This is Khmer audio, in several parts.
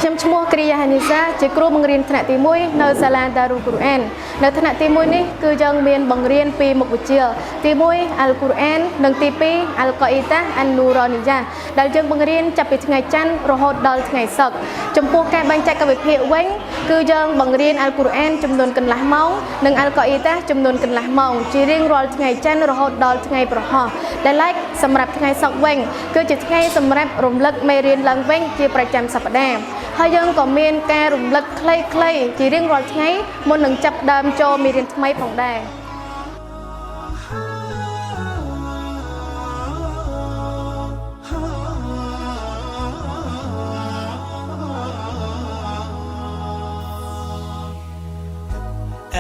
ខ្ញុំឈ្មោះគ្រីយ៉ាហានីសាជាគ្រូបង្រៀនថ្នាក់ទី1នៅសាលាដារូកូរ៉ាននៅថ្នាក់ទី1នេះគឺយើងមានបង្រៀនពីមុខវិជ្ជាទី1អល់កូរ៉ាននិងទី2អល់កអ៊ីតាអាននូរ៉ានីយ៉ាដែលយើងបង្រៀនចាប់ពីថ្ងៃច័ន្ទរហូតដល់ថ្ងៃសុក្រចំពោះការបែងចែកកាលវិភាគវិញគឺយើងបង្រៀនអល់កូរ៉ានចំនួនកន្លះម៉ោងនិងអល់កអ៊ីតាចំនួនកន្លះម៉ោងជារៀងរាល់ថ្ងៃច័ន្ទរហូតដល់ថ្ងៃប្រហោះដែលឡែកសម្រាប់ថ្ងៃសុក្រវិញគឺជាថ្ងៃសម្រាប់រំលឹកមេរៀនឡើងវិញជាប្រចាំសប្តាហ៍ហើយយើងក៏មានការរំលឹកខ្លីៗជារៀងរាល់ថ្ងៃមុននឹងចាប់ដើមចូលមេរៀនថ្មីផងដែរ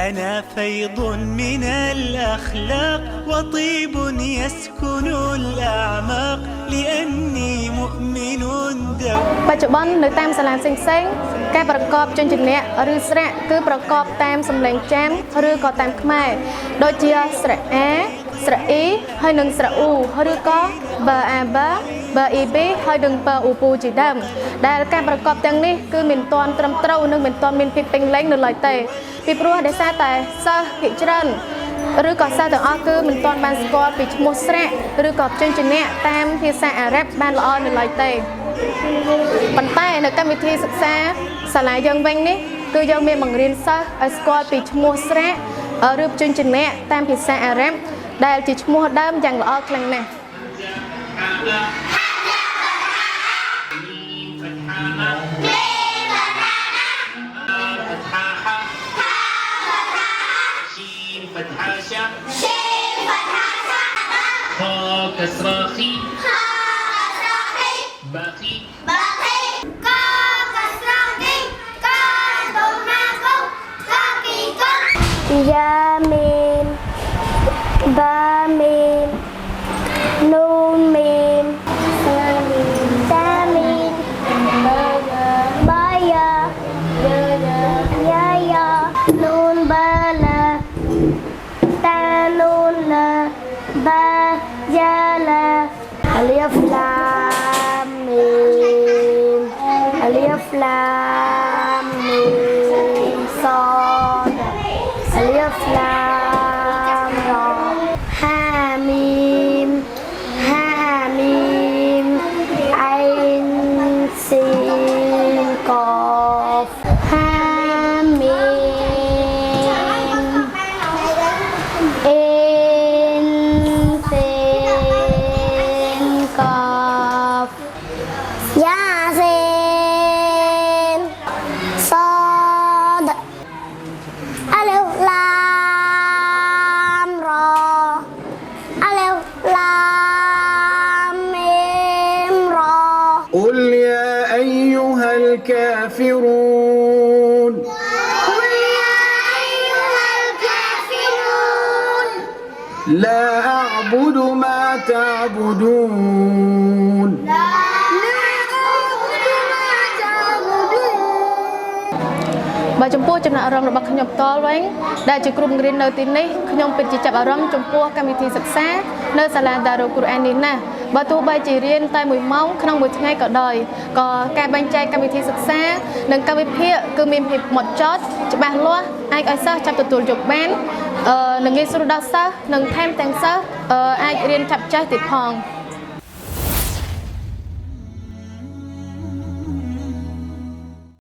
أنا فيض من الأخلاق وطيب يسكن الأعماق لأني مؤمن دوم បច្ចុប្បន្ននៅតាមសាលាផ្សេងៗការប្រកបជញ្ជនៈឬស្រៈគឺប្រកបតាមសំឡេងចាមឬក៏តាមខ្មែរដូចជាស្រៈអាស្រៈអ៊ីហើយនិងស្រៈអ៊ូឬក៏បើអាបើបើអ៊ីប៊ីហើយនិងបើអ៊ូពូជាដើមដែលការប្រកបទាំងនេះគឺមិនទាន់ត្រឹមត្រូវនិងមិនទាន់មានភាពពេញលេញនៅឡើយទេពីព្រោះដោយសារតែសិស្សភាគច្រើនឬក៏សិស្សទាំងអស់គឺមិនទាន់បានស្គាល់ពីឈ្មោះស្រៈឬក៏ជញ្ជនៈតាមភាសាអារ៉ាប់បានល្អនៅឡើយទេប៉ុន្តែនៅកម្មវិធីសិក្សាសាលាយើងវិញនេះគឺយើងមានបង្រៀនសិស្សឲ្យស្គាល់ពីឈ្មោះស្រៈឬជញ្ជនៈតាមភាសាអារ៉ាប់ដែលជាឈ្មោះដើមយ៉ាងល្អខ្លាំងណាស់ كسراخي باخي باخي كا كسراخي كا دوماكو كاكي كون يامين بامين نومين سامين بايا يايا نون بالا تانون لا با جالا ألف لام ميم ألف لام ميم صاد ألف لام را حاميم حاميم عين سين قاف قل يا أيها الكافرون قل يا أيها الكافرون لا أعبد ما تعبدون لا أعبد ما تعبدون បើចំពោះចំណាក់អារម្មណ៍របស់ខ្ញុំផ្ទាល់វិញដែលជាគ្រូបង្រៀននៅទីនេះខ្ញុំពិតជាចាប់អារម្មណ៍ចំពោះកម្មវិធីសិក្សានៅសាលាដារូកូរ៉ាននេះណាស់បើទោះបីជារៀនតែ1ម៉ោងក្នុងមួយថ្ងៃក៏ដោយក៏ការបែងចែកកម្មវិធីសិក្សានិងកម្មវិភាគគឺមានភាពហ្មត់ចត់ច្បាស់លាស់អាចឲ្យសិស្សចាប់ទទួលយកបាននិងងាយស្រួលដល់សិស្សនិងថែមទាំងសិស្សអាចរៀនចាប់ចេះទៀតផង